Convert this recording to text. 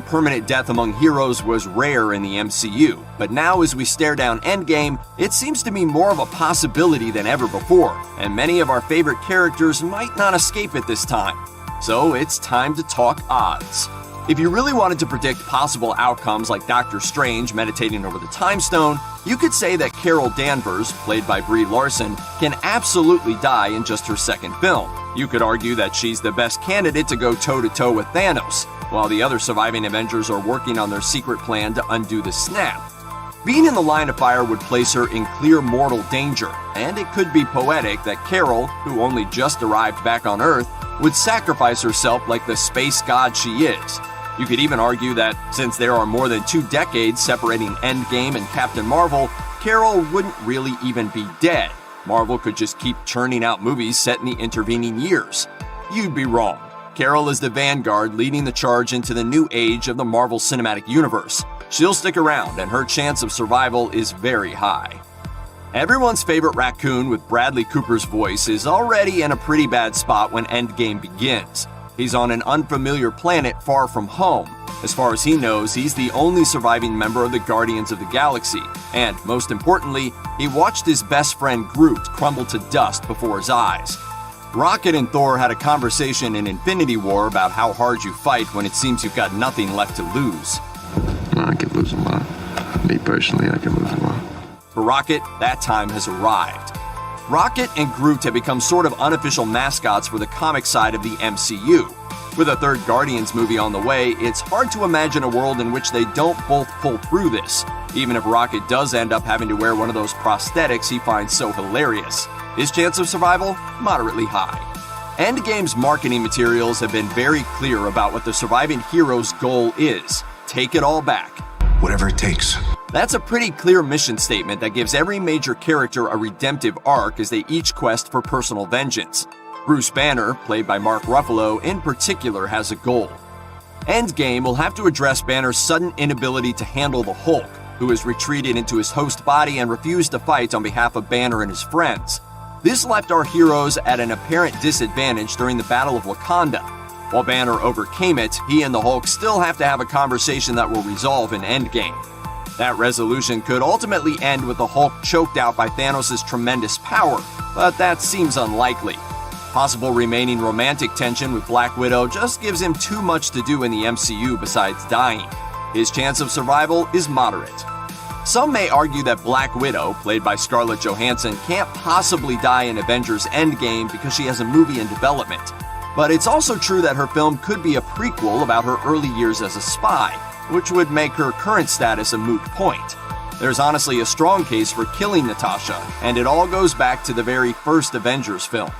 permanent death among heroes was rare in the MCU, but now as we stare down Endgame, it seems to be more of a possibility than ever before, and many of our favorite characters might not escape it this time. So it's time to talk odds. If you really wanted to predict possible outcomes like Doctor Strange meditating over the Time Stone, you could say that Carol Danvers, played by Brie Larson, can absolutely die in just her second film. You could argue that she's the best candidate to go toe-to-toe with Thanos, while the other surviving Avengers are working on their secret plan to undo the snap. Being in the line of fire would place her in clear mortal danger, and it could be poetic that Carol, who only just arrived back on Earth, would sacrifice herself like the space god she is. You could even argue that, since there are more than 2 decades separating Endgame and Captain Marvel, Carol wouldn't really even be dead. Marvel could just keep churning out movies set in the intervening years. You'd be wrong. Carol is the vanguard leading the charge into the new age of the Marvel Cinematic Universe. She'll stick around, and her chance of survival is very high. Everyone's favorite raccoon with Bradley Cooper's voice is already in a pretty bad spot when Endgame begins. He's on an unfamiliar planet far from home. As far as he knows, he's the only surviving member of the Guardians of the Galaxy. And, most importantly, he watched his best friend Groot crumble to dust before his eyes. Rocket and Thor had a conversation in Infinity War about how hard you fight when it seems you've got nothing left to lose. I could lose a lot. Me personally, I could lose a lot. For Rocket, that time has arrived. Rocket and Groot have become sort of unofficial mascots for the comic side of the MCU. With a third Guardians movie on the way, it's hard to imagine a world in which they don't both pull through this, even if Rocket does end up having to wear one of those prosthetics he finds so hilarious. His chance of survival? Moderately high. Endgame's marketing materials have been very clear about what the surviving hero's goal is. Take it all back. Whatever it takes. That's a pretty clear mission statement that gives every major character a redemptive arc as they each quest for personal vengeance. Bruce Banner, played by Mark Ruffalo, in particular has a goal. Endgame will have to address Banner's sudden inability to handle the Hulk, who has retreated into his host body and refused to fight on behalf of Banner and his friends. This left our heroes at an apparent disadvantage during the Battle of Wakanda. While Banner overcame it, he and the Hulk still have to have a conversation that will resolve in Endgame. That resolution could ultimately end with the Hulk choked out by Thanos' tremendous power, but that seems unlikely. Possible remaining romantic tension with Black Widow just gives him too much to do in the MCU besides dying. His chance of survival is moderate. Some may argue that Black Widow, played by Scarlett Johansson, can't possibly die in Avengers Endgame because she has a movie in development. But it's also true that her film could be a prequel about her early years as a spy, which would make her current status a moot point. There's honestly a strong case for killing Natasha, and it all goes back to the very first Avengers film.